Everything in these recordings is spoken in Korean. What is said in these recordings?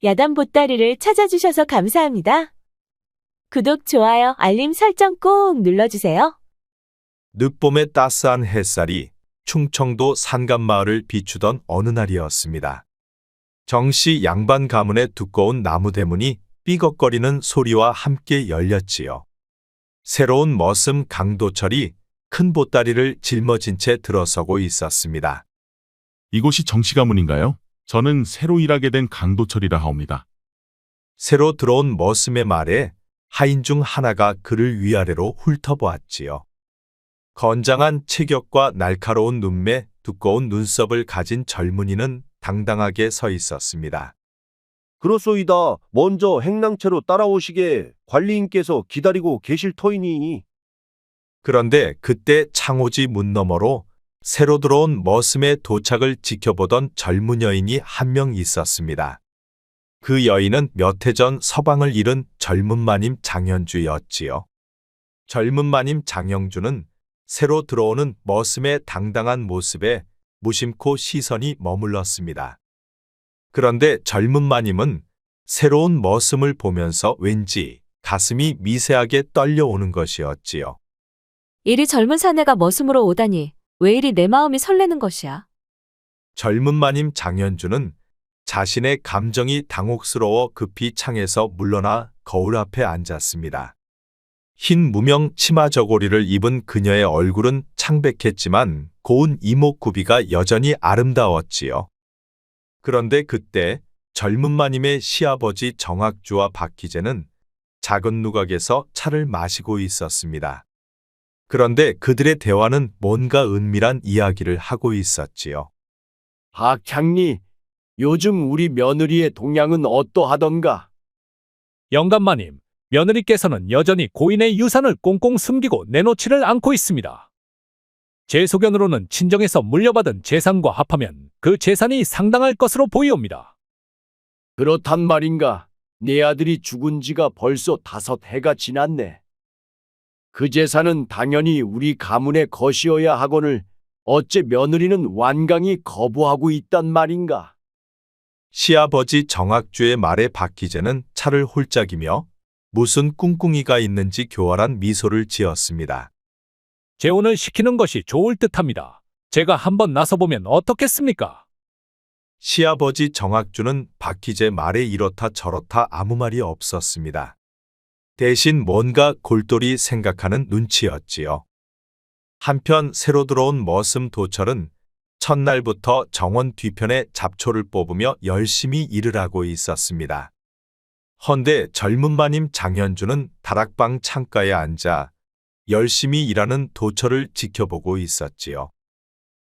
야단 보따리를 찾아주셔서 감사합니다. 구독, 좋아요, 알림 설정 꼭 눌러주세요. 늦봄의 따스한 햇살이 충청도 산간마을을 비추던 어느 날이었습니다. 정시 양반 가문의 두꺼운 나무 대문이 삐걱거리는 소리와 함께 열렸지요. 새로운 머슴 강도철이 큰 보따리를 짊어진 채 들어서고 있었습니다. 이곳이 정씨 가문인가요? 저는 새로 일하게 된 강도철이라 하옵니다. 새로 들어온 머슴의 말에 하인 중 하나가 그를 위아래로 훑어보았지요. 건장한 체격과 날카로운 눈매, 두꺼운 눈썹을 가진 젊은이는 당당하게 서 있었습니다. 그렇소이다. 먼저 행랑채로 따라오시게 관리인께서 기다리고 계실 터이니. 그런데 그때 창호지 문 너머로 새로 들어온 머슴의 도착을 지켜보던 젊은 여인이 한 명 있었습니다. 그 여인은 몇 해 전 서방을 잃은 젊은 마님 장현주였지요. 젊은 마님 장영주는 새로 들어오는 머슴의 당당한 모습에 무심코 시선이 머물렀습니다. 그런데 젊은 마님은 새로운 머슴을 보면서 왠지 가슴이 미세하게 떨려오는 것이었지요. 이리 젊은 사내가 머슴으로 오다니 왜 이리 내 마음이 설레는 것이야. 젊은 마님 장현주는 자신의 감정이 당혹스러워 급히 창에서 물러나 거울 앞에 앉았습니다. 흰 무명 치마 저고리를 입은 그녀의 얼굴은 창백했지만 고운 이목구비가 여전히 아름다웠지요. 그런데 그때 젊은 마님의 시아버지 정학주와 박희재는 작은 누각에서 차를 마시고 있었습니다. 그런데 그들의 대화는 뭔가 은밀한 이야기를 하고 있었지요. 박향리, 요즘 우리 며느리의 동향은 어떠하던가? 영감마님, 며느리께서는 여전히 고인의 유산을 꽁꽁 숨기고 내놓지를 않고 있습니다. 제 소견으로는 친정에서 물려받은 재산과 합하면 그 재산이 상당할 것으로 보이옵니다. 그렇단 말인가? 내 아들이 죽은 지가 벌써 5해가 지났네. 그 재산은 당연히 우리 가문의 것이어야 하거늘 어째 며느리는 완강히 거부하고 있단 말인가? 시아버지 정학주의 말에 박희재는 차를 홀짝이며 무슨 꿍꿍이가 있는지 교활한 미소를 지었습니다. 재혼을 시키는 것이 좋을 듯합니다. 제가 한번 나서보면 어떻겠습니까? 시아버지 정학주는 박희재 말에 이렇다 저렇다 아무 말이 없었습니다. 대신 뭔가 골똘히 생각하는 눈치였지요. 한편 새로 들어온 머슴 도철은 첫날부터 정원 뒤편에 잡초를 뽑으며 열심히 일을 하고 있었습니다. 헌데 젊은 마님 장현주는 다락방 창가에 앉아 열심히 일하는 도철을 지켜보고 있었지요.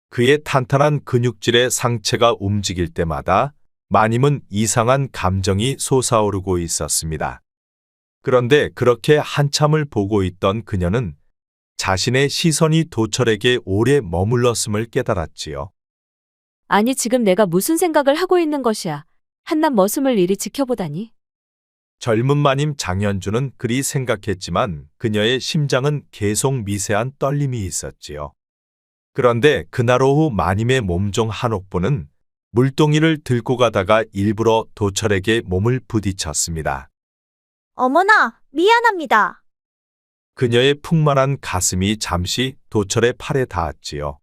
그의 탄탄한 근육질의 상체가 움직일 때마다 마님은 이상한 감정이 솟아오르고 있었습니다. 그런데 그렇게 한참을 보고 있던 그녀는 자신의 시선이 도철에게 오래 머물렀음을 깨달았지요. 아니, 지금 내가 무슨 생각을 하고 있는 것이야. 한낱 머슴을 이리 지켜보다니. 젊은 마님 장현주는 그리 생각했지만 그녀의 심장은 계속 미세한 떨림이 있었지요. 그런데 그날 오후 마님의 몸종 한옥부는 물동이를 들고 가다가 일부러 도철에게 몸을 부딪혔습니다. 어머나, 미안합니다. 그녀의 풍만한 가슴이 잠시 도철의 팔에 닿았지요.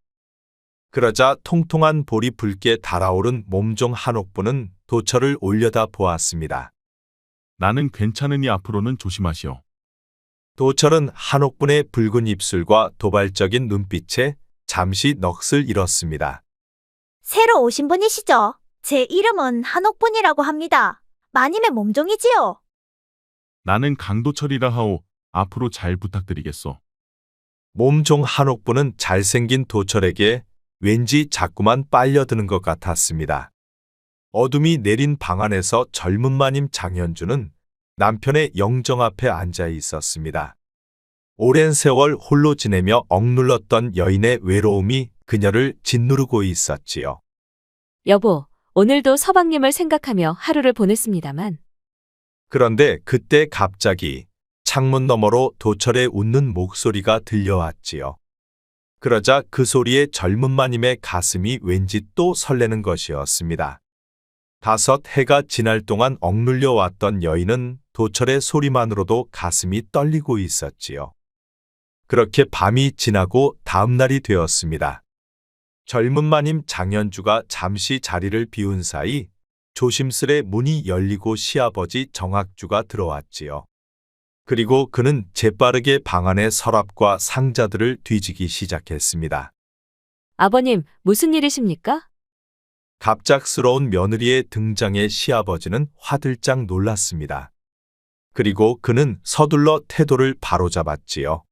그러자 통통한 볼이 붉게 달아오른 몸종 한옥부는 도철을 올려다 보았습니다. 나는 괜찮으니 앞으로는 조심하시오. 도철은 한옥분의 붉은 입술과 도발적인 눈빛에 잠시 넋을 잃었습니다. 새로 오신 분이시죠? 제 이름은 한옥분이라고 합니다. 마님의 몸종이지요. 나는 강도철이라 하오. 앞으로 잘 부탁드리겠소. 몸종 한옥부는 잘생긴 도철에게 왠지 자꾸만 빨려드는 것 같았습니다. 어둠이 내린 방 안에서 젊은 마님 장현주는 남편의 영정 앞에 앉아 있었습니다. 오랜 세월 홀로 지내며 억눌렀던 여인의 외로움이 그녀를 짓누르고 있었지요. 여보, 오늘도 서방님을 생각하며 하루를 보냈습니다만. 그런데 그때 갑자기 창문 너머로 도철의 웃는 목소리가 들려왔지요. 그러자 그 소리에 젊은 마님의 가슴이 왠지 또 설레는 것이었습니다. 해가 지날 동안 억눌려 왔던 여인은 도철의 소리만으로도 가슴이 떨리고 있었지요. 그렇게 밤이 지나고 다음 날이 되었습니다. 젊은 마님 장현주가 잠시 자리를 비운 사이 조심스레 문이 열리고 시아버지 정학주가 들어왔지요. 그리고 그는 재빠르게 방 안의 서랍과 상자들을 뒤지기 시작했습니다. 아버님, 무슨 일이십니까? 갑작스러운 며느리의 등장에 시아버지는 화들짝 놀랐습니다. 그리고 그는 서둘러 태도를 바로잡았지요.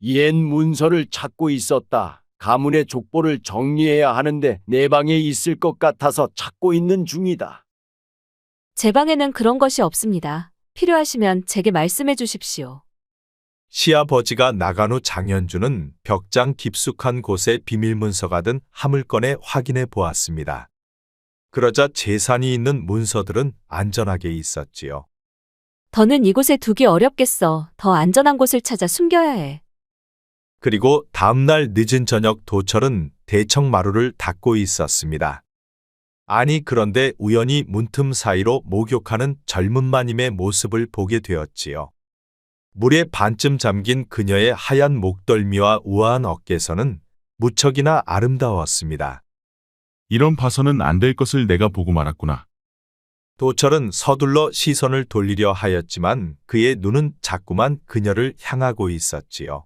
옛 문서를 찾고 있었다. 가문의 족보를 정리해야 하는데 내 방에 있을 것 같아서 찾고 있는 중이다. 제 방에는 그런 것이 없습니다. 필요하시면 제게 말씀해 주십시오. 시아버지가 나간 후 장현주는 벽장 깊숙한 곳에 비밀문서가 든 함을 꺼내 확인해 보았습니다. 그러자 재산이 있는 문서들은 안전하게 있었지요. 더는 이곳에 두기 어렵겠어. 더 안전한 곳을 찾아 숨겨야 해. 그리고 다음날 늦은 저녁 도철은 대청마루를 닦고 있었습니다. 아니 그런데 우연히 문틈 사이로 목욕하는 젊은 마님의 모습을 보게 되었지요. 물에 반쯤 잠긴 그녀의 하얀 목덜미와 우아한 어깨선은 무척이나 아름다웠습니다. 이런 봐서는 안 될 것을 내가 보고 말았구나. 도철은 서둘러 시선을 돌리려 하였지만 그의 눈은 자꾸만 그녀를 향하고 있었지요.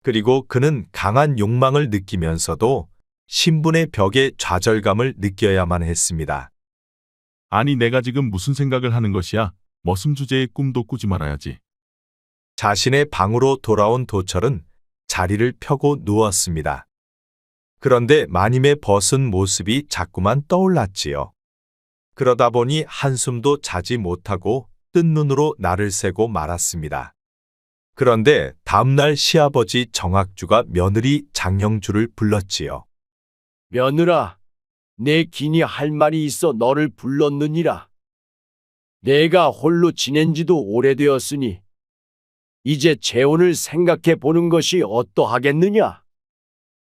그리고 그는 강한 욕망을 느끼면서도 신분의 벽에 좌절감을 느껴야만 했습니다. 아니 내가 지금 무슨 생각을 하는 것이야? 머슴 주제에 꿈도 꾸지 말아야지. 자신의 방으로 돌아온 도철은 자리를 펴고 누웠습니다. 그런데 마님의 벗은 모습이 자꾸만 떠올랐지요. 그러다 보니 한숨도 자지 못하고 뜬 눈으로 나를 새고 말았습니다. 그런데 다음날 시아버지 정학주가 며느리 장영주를 불렀지요. 며느라, 내 기니 할 말이 있어 너를 불렀느니라. 내가 홀로 지낸 지도 오래되었으니 이제 재혼을 생각해 보는 것이 어떠하겠느냐?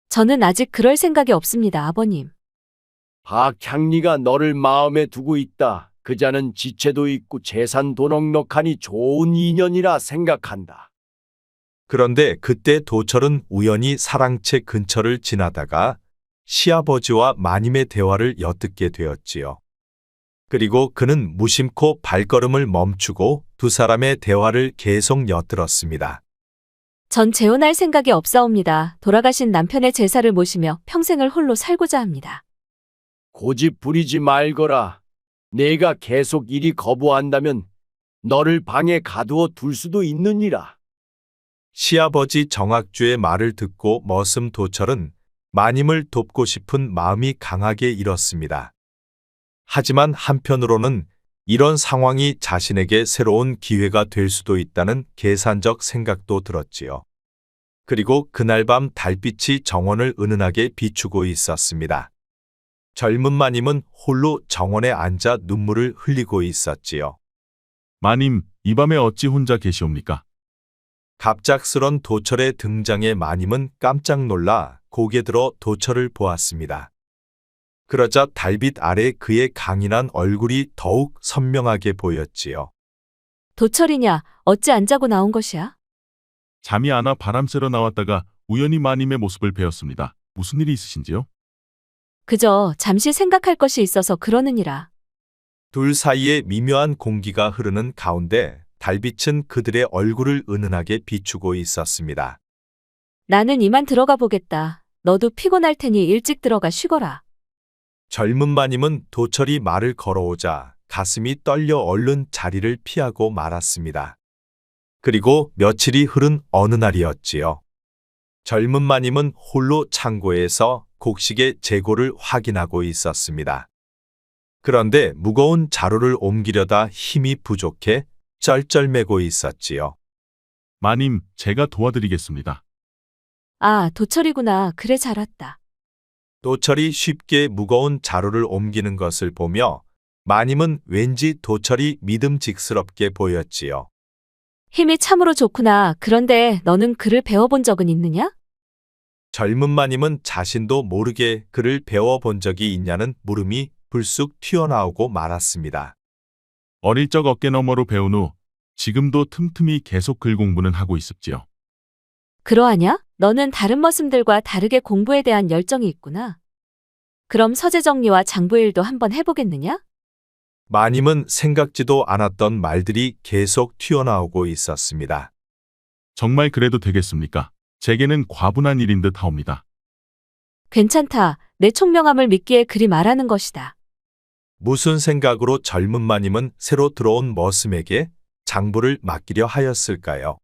저는 아직 그럴 생각이 없습니다, 아버님. 박향리가 너를 마음에 두고 있다. 그자는 지체도 있고 재산도 넉넉하니 좋은 인연이라 생각한다. 그런데 그때 도철은 우연히 사랑채 근처를 지나다가 시아버지와 마님의 대화를 엿듣게 되었지요. 그리고 그는 무심코 발걸음을 멈추고 두 사람의 대화를 계속 엿들었습니다. 전 재혼할 생각이 없사옵니다. 돌아가신 남편의 제사를 모시며 평생을 홀로 살고자 합니다. 고집 부리지 말거라. 내가 계속 이리 거부한다면 너를 방에 가두어 둘 수도 있느니라. 시아버지 정학주의 말을 듣고 머슴 도철은 마님을 돕고 싶은 마음이 강하게 일었습니다. 하지만 한편으로는 이런 상황이 자신에게 새로운 기회가 될 수도 있다는 계산적 생각도 들었지요. 그리고 그날 밤 달빛이 정원을 은은하게 비추고 있었습니다. 젊은 마님은 홀로 정원에 앉아 눈물을 흘리고 있었지요. 마님, 이 밤에 어찌 혼자 계시옵니까? 갑작스런 도철의 등장에 마님은 깜짝 놀라 고개 들어 도철을 보았습니다. 그러자 달빛 아래 그의 강인한 얼굴이 더욱 선명하게 보였지요. 도철이냐, 어찌 안 자고 나온 것이야? 잠이 안 와 바람 쐬러 나왔다가 우연히 마님의 모습을 뵈었습니다. 무슨 일이 있으신지요? 그저 잠시 생각할 것이 있어서 그러느니라. 둘 사이에 미묘한 공기가 흐르는 가운데 달빛은 그들의 얼굴을 은은하게 비추고 있었습니다. 나는 이만 들어가 보겠다. 너도 피곤할 테니 일찍 들어가 쉬거라. 젊은 마님은 도철이 말을 걸어오자 가슴이 떨려 얼른 자리를 피하고 말았습니다. 그리고 며칠이 흐른 어느 날이었지요. 젊은 마님은 홀로 창고에서 곡식의 재고를 확인하고 있었습니다. 그런데 무거운 자루를 옮기려다 힘이 부족해 쩔쩔매고 있었지요. 마님, 제가 도와드리겠습니다. 아, 도철이구나. 그래 잘 왔다. 도철이 쉽게 무거운 자루를 옮기는 것을 보며 마님은 왠지 도철이 믿음직스럽게 보였지요. 힘이 참으로 좋구나. 그런데 너는 글을 배워본 적은 있느냐? 젊은 마님은 자신도 모르게 글을 배워본 적이 있냐는 물음이 불쑥 튀어나오고 말았습니다. 어릴 적 어깨 너머로 배운 후 지금도 틈틈이 계속 글 공부는 하고 있습지요. 그러하냐? 너는 다른 머슴들과 다르게 공부에 대한 열정이 있구나. 그럼 서재 정리와 장부일도 한번 해보겠느냐? 마님은 생각지도 않았던 말들이 계속 튀어나오고 있었습니다. 정말 그래도 되겠습니까? 제게는 과분한 일인 듯 하옵니다. 괜찮다. 내 총명함을 믿기에 그리 말하는 것이다. 무슨 생각으로 젊은 마님은 새로 들어온 머슴에게 장부를 맡기려 하였을까요?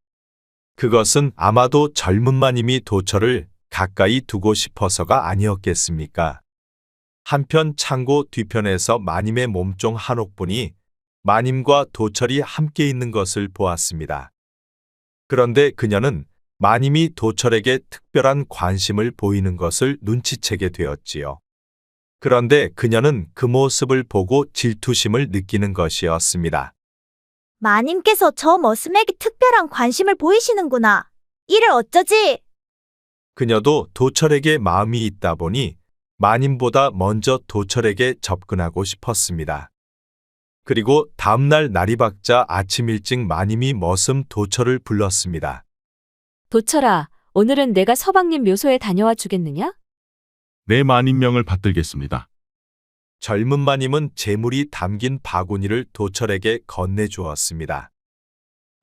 그것은 아마도 젊은 마님이 도철을 가까이 두고 싶어서가 아니었겠습니까? 한편 창고 뒤편에서 마님의 몸종 한옥분이 마님과 도철이 함께 있는 것을 보았습니다. 그런데 그녀는 마님이 도철에게 특별한 관심을 보이는 것을 눈치채게 되었지요. 그런데 그녀는 그 모습을 보고 질투심을 느끼는 것이었습니다. 마님께서 저 머슴에게 특별한 관심을 보이시는구나. 이를 어쩌지? 그녀도 도철에게 마음이 있다 보니 마님보다 먼저 도철에게 접근하고 싶었습니다. 그리고 다음날 날이 밝자 아침 일찍 마님이 머슴 도철을 불렀습니다. 도철아, 오늘은 내가 서방님 묘소에 다녀와 주겠느냐? 내 마님명을 받들겠습니다. 젊은 마님은 재물이 담긴 바구니를 도철에게 건네주었습니다.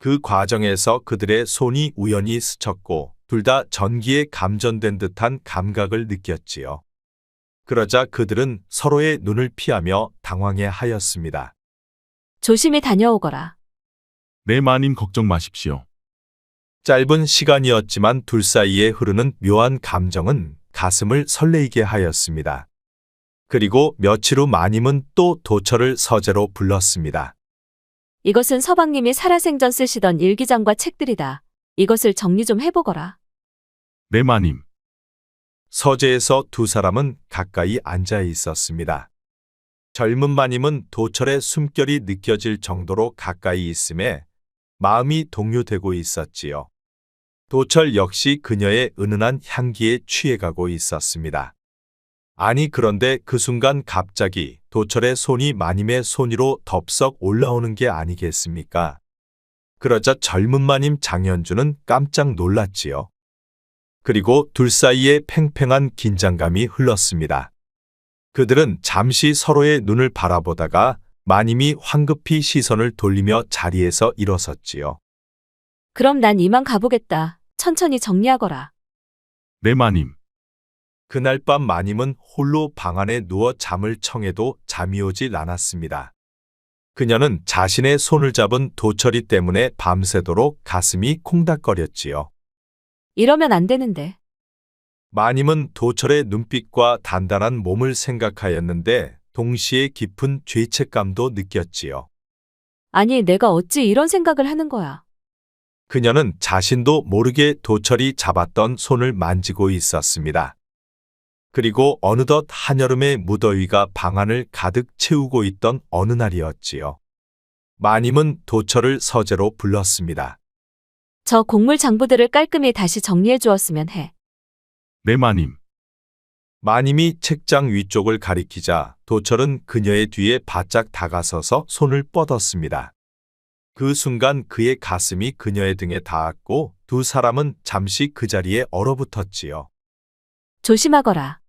그 과정에서 그들의 손이 우연히 스쳤고 둘 다 전기에 감전된 듯한 감각을 느꼈지요. 그러자 그들은 서로의 눈을 피하며 당황해 하였습니다. 조심히 다녀오거라. 내 마님 걱정 마십시오. 짧은 시간이었지만 둘 사이에 흐르는 묘한 감정은 가슴을 설레이게 하였습니다. 그리고 며칠 후 마님은 또 도철을 서재로 불렀습니다. 이것은 서방님이 살아생전 쓰시던 일기장과 책들이다. 이것을 정리 좀 해보거라. 내 마님, 서재에서 두 사람은 가까이 앉아 있었습니다. 젊은 마님은 도철의 숨결이 느껴질 정도로 가까이 있음에 마음이 동요되고 있었지요. 도철 역시 그녀의 은은한 향기에 취해가고 있었습니다. 아니 그런데 그 순간 갑자기 도철의 손이 마님의 손 위로 덥석 올라오는 게 아니겠습니까? 그러자 젊은 마님 장현주는 깜짝 놀랐지요. 그리고 둘 사이에 팽팽한 긴장감이 흘렀습니다. 그들은 잠시 서로의 눈을 바라보다가 마님이 황급히 시선을 돌리며 자리에서 일어섰지요. 그럼 난 이만 가보겠다. 천천히 정리하거라. 내 마님, 그날 밤 마님은 홀로 방 안에 누워 잠을 청해도 잠이 오질 않았습니다. 그녀는 자신의 손을 잡은 도철이 때문에 밤새도록 가슴이 콩닥거렸지요. 이러면 안 되는데. 마님은 도철의 눈빛과 단단한 몸을 생각하였는데 동시에 깊은 죄책감도 느꼈지요. 아니, 내가 어찌 이런 생각을 하는 거야. 그녀는 자신도 모르게 도철이 잡았던 손을 만지고 있었습니다. 그리고 어느덧 한여름의 무더위가 방 안을 가득 채우고 있던 어느 날이었지요. 마님은 도철을 서재로 불렀습니다. 저 곡물 장부들을 깔끔히 다시 정리해 주었으면 해. 내 마님, 마님이 책장 위쪽을 가리키자 도철은 그녀의 뒤에 바짝 다가서서 손을 뻗었습니다. 그 순간 그의 가슴이 그녀의 등에 닿았고 두 사람은 잠시 그 자리에 얼어붙었지요. 조심하거라.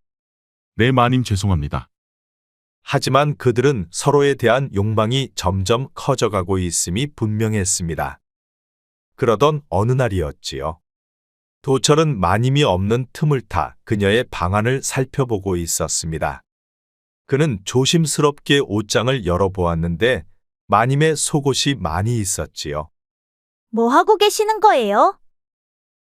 내 마님 죄송합니다. 하지만 그들은 서로에 대한 욕망이 점점 커져가고 있음이 분명했습니다. 그러던 어느 날이었지요. 도철은 마님이 없는 틈을 타 그녀의 방안을 살펴보고 있었습니다. 그는 조심스럽게 옷장을 열어보았는데 마님의 속옷이 많이 있었지요. 뭐 하고 계시는 거예요?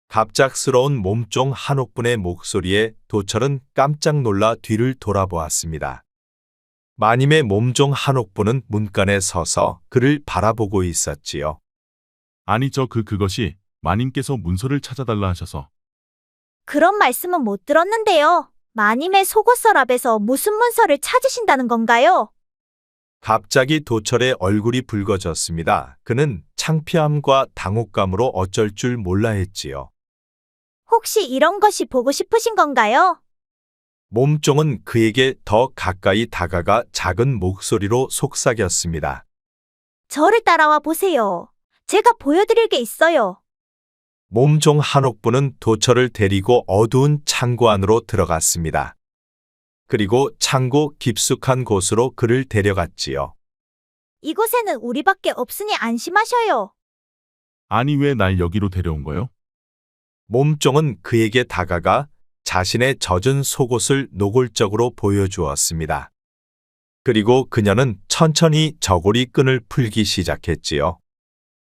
갑작스러운 몸종 한옥분의 목소리에 도철은 깜짝 놀라 뒤를 돌아보았습니다. 마님의 몸종 한옥분은 문간에 서서 그를 바라보고 있었지요. 아니 그것이 마님께서 문서를 찾아달라 하셔서. 그런 말씀은 못 들었는데요. 마님의 속옷 서랍에서 무슨 문서를 찾으신다는 건가요? 갑자기 도철의 얼굴이 붉어졌습니다. 그는 창피함과 당혹감으로 어쩔 줄 몰라 했지요. 혹시 이런 것이 보고 싶으신 건가요? 몸종은 그에게 더 가까이 다가가 작은 목소리로 속삭였습니다. 저를 따라와 보세요. 제가 보여드릴 게 있어요. 몸종 한옥부는 도철을 데리고 어두운 창고 안으로 들어갔습니다. 그리고 창고 깊숙한 곳으로 그를 데려갔지요. 이곳에는 우리밖에 없으니 안심하셔요. 아니 왜 날 여기로 데려온 거요? 몸종은 그에게 다가가 자신의 젖은 속옷을 노골적으로 보여주었습니다. 그리고 그녀는 천천히 저고리 끈을 풀기 시작했지요.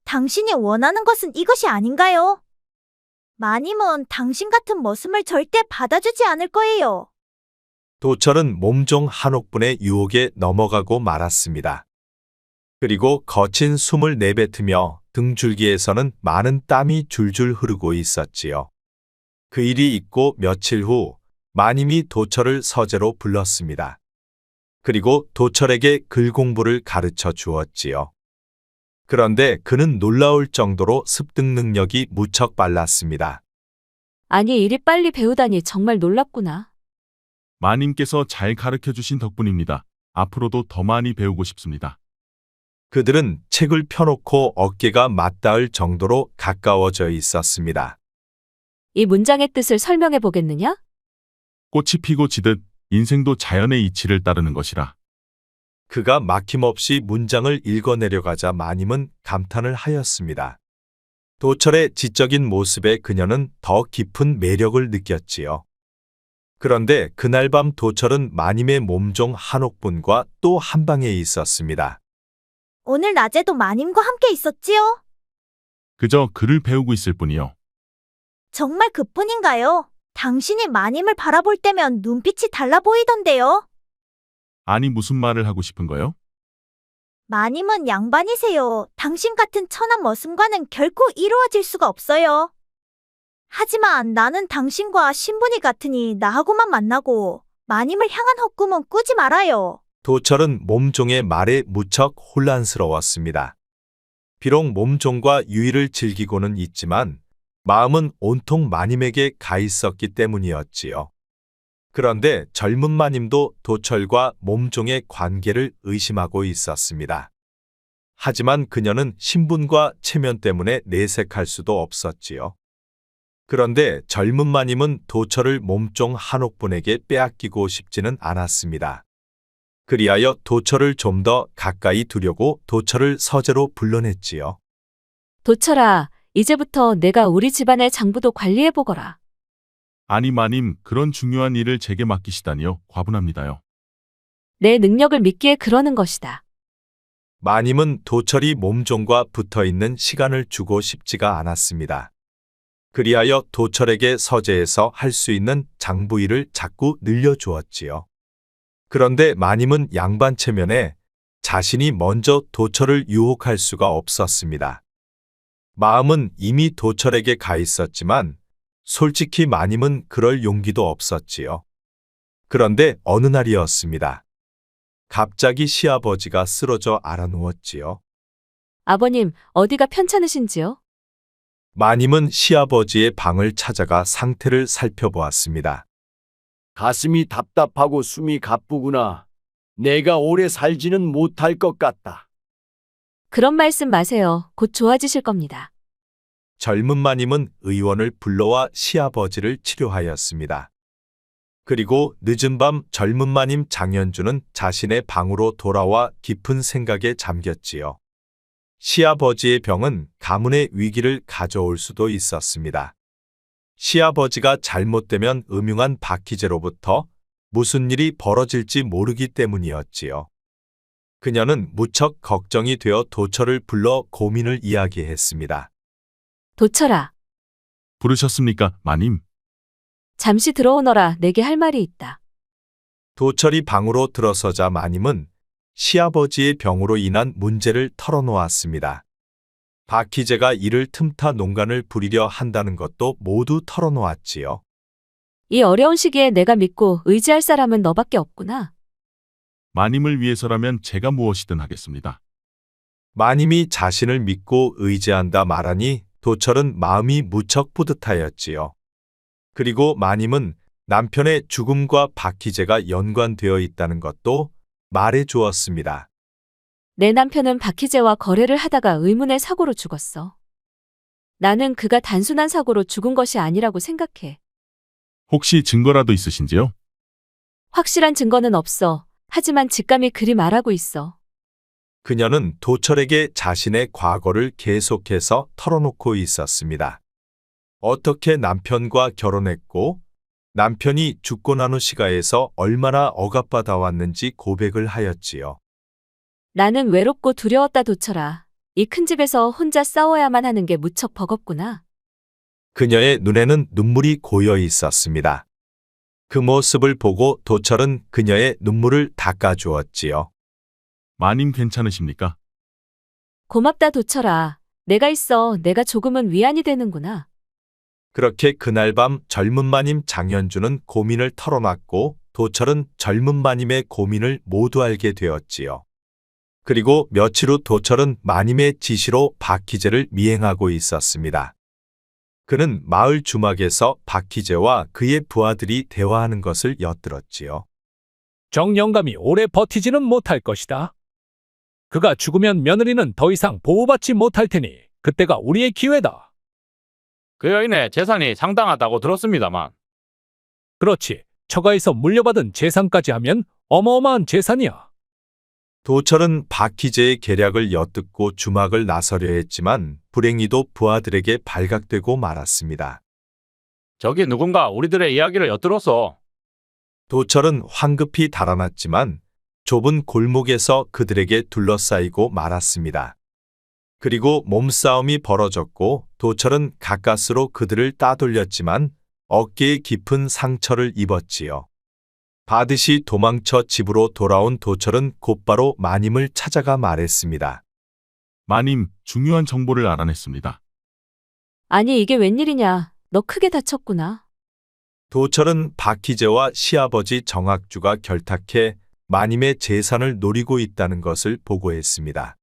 당신이 원하는 것은 이것이 아닌가요? 마님은 당신 같은 머슴을 절대 받아주지 않을 거예요. 도철은 몸종 한옥분의 유혹에 넘어가고 말았습니다. 그리고 거친 숨을 내뱉으며 등줄기에서는 많은 땀이 줄줄 흐르고 있었지요. 그 일이 있고 며칠 후 마님이 도철을 서재로 불렀습니다. 그리고 도철에게 글 공부를 가르쳐 주었지요. 그런데 그는 놀라울 정도로 습득 능력이 무척 빨랐습니다. 아니, 이리 빨리 배우다니 정말 놀랍구나. 마님께서 잘 가르쳐 주신 덕분입니다. 앞으로도 더 많이 배우고 싶습니다. 그들은 책을 펴놓고 어깨가 맞닿을 정도로 가까워져 있었습니다. 이 문장의 뜻을 설명해 보겠느냐? 꽃이 피고 지듯 인생도 자연의 이치를 따르는 것이라. 그가 막힘없이 문장을 읽어내려가자 마님은 감탄을 하였습니다. 도철의 지적인 모습에 그녀는 더 깊은 매력을 느꼈지요. 그런데 그날 밤 도철은 마님의 몸종 한옥분과 또 한 방에 있었습니다. 오늘 낮에도 마님과 함께 있었지요? 그저 글을 배우고 있을 뿐이요. 정말 그뿐인가요? 당신이 마님을 바라볼 때면 눈빛이 달라 보이던데요? 아니 무슨 말을 하고 싶은 거요? 마님은 양반이세요. 당신 같은 천한 머슴과는 결코 이루어질 수가 없어요. 하지만 나는 당신과 신분이 같으니 나하고만 만나고 마님을 향한 헛꿈은 꾸지 말아요. 도철은 몸종의 말에 무척 혼란스러웠습니다. 비록 몸종과 유의를 즐기고는 있지만 마음은 온통 마님에게 가 있었기 때문이었지요. 그런데 젊은 마님도 도철과 몸종의 관계를 의심하고 있었습니다. 하지만 그녀는 신분과 체면 때문에 내색할 수도 없었지요. 그런데 젊은 마님은 도철을 몸종 한옥분에게 빼앗기고 싶지는 않았습니다. 그리하여 도철을 좀 더 가까이 두려고 도철을 서재로 불러냈지요. 도철아, 이제부터 내가 우리 집안의 장부도 관리해 보거라. 아니 마님 그런 중요한 일을 제게 맡기시다니요. 과분합니다요. 내 능력을 믿기에 그러는 것이다. 마님은 도철이 몸종과 붙어 있는 시간을 주고 싶지가 않았습니다. 그리하여 도철에게 서재에서 할 수 있는 장부 일을 자꾸 늘려주었지요. 그런데 마님은 양반 체면에 자신이 먼저 도철을 유혹할 수가 없었습니다. 마음은 이미 도철에게 가 있었지만 솔직히 마님은 그럴 용기도 없었지요. 그런데 어느 날이었습니다. 갑자기 시아버지가 쓰러져 알아누웠지요. 아버님, 어디가 편찮으신지요? 마님은 시아버지의 방을 찾아가 상태를 살펴보았습니다. 가슴이 답답하고 숨이 가쁘구나. 내가 오래 살지는 못할 것 같다. 그런 말씀 마세요. 곧 좋아지실 겁니다. 젊은 마님은 의원을 불러와 시아버지를 치료하였습니다. 그리고 늦은 밤 젊은 마님 장현주는 자신의 방으로 돌아와 깊은 생각에 잠겼지요. 시아버지의 병은 가문의 위기를 가져올 수도 있었습니다. 시아버지가 잘못되면 음흉한 박희재로부터 무슨 일이 벌어질지 모르기 때문이었지요. 그녀는 무척 걱정이 되어 도철을 불러 고민을 이야기했습니다. 도철아, 부르셨습니까 마님? 잠시 들어오너라. 내게 할 말이 있다. 도철이 방으로 들어서자 마님은 시아버지의 병으로 인한 문제를 털어놓았습니다. 박희재가 이를 틈타 농간을 부리려 한다는 것도 모두 털어놓았지요. 이 어려운 시기에 내가 믿고 의지할 사람은 너밖에 없구나. 마님을 위해서라면 제가 무엇이든 하겠습니다. 마님이 자신을 믿고 의지한다 말하니 도철은 마음이 무척 뿌듯하였지요. 그리고 마님은 남편의 죽음과 박희재가 연관되어 있다는 것도 말해 주었습니다. 내 남편은 박희재와 거래를 하다가 의문의 사고로 죽었어. 나는 그가 단순한 사고로 죽은 것이 아니라고 생각해. 혹시 증거라도 있으신지요? 확실한 증거는 없어. 하지만 직감이 그리 말하고 있어. 그녀는 도철에게 자신의 과거를 계속해서 털어놓고 있었습니다. 어떻게 남편과 결혼했고 남편이 죽고 난 후 시가에서 얼마나 억압받아 왔는지 고백을 하였지요. 나는 외롭고 두려웠다 도철아. 이 큰 집에서 혼자 싸워야만 하는 게 무척 버겁구나. 그녀의 눈에는 눈물이 고여 있었습니다. 그 모습을 보고 도철은 그녀의 눈물을 닦아주었지요. 마님 괜찮으십니까? 고맙다 도철아. 내가 있어. 내가 조금은 위안이 되는구나. 그렇게 그날 밤 젊은 마님 장현주는 고민을 털어놨고 도철은 젊은 마님의 고민을 모두 알게 되었지요. 그리고 며칠 후 도철은 마님의 지시로 박희재를 미행하고 있었습니다. 그는 마을 주막에서 박희재와 그의 부하들이 대화하는 것을 엿들었지요. 정 영감이 오래 버티지는 못할 것이다. 그가 죽으면 며느리는 더 이상 보호받지 못할 테니 그때가 우리의 기회다. 그 여인의 재산이 상당하다고 들었습니다만. 그렇지. 처가에서 물려받은 재산까지 하면 어마어마한 재산이야. 도철은 박희재의 계략을 엿듣고 주막을 나서려 했지만 불행히도 부하들에게 발각되고 말았습니다. 저기 누군가 우리들의 이야기를 엿들었어. 도철은 황급히 달아났지만 좁은 골목에서 그들에게 둘러싸이고 말았습니다. 그리고 몸싸움이 벌어졌고 도철은 가까스로 그들을 따돌렸지만 어깨에 깊은 상처를 입었지요. 반드시 도망쳐 집으로 돌아온 도철은 곧바로 마님을 찾아가 말했습니다. 마님, 중요한 정보를 알아냈습니다. 아니 이게 웬일이냐. 너 크게 다쳤구나. 도철은 박희재와 시아버지 정학주가 결탁해 마님의 재산을 노리고 있다는 것을 보고했습니다.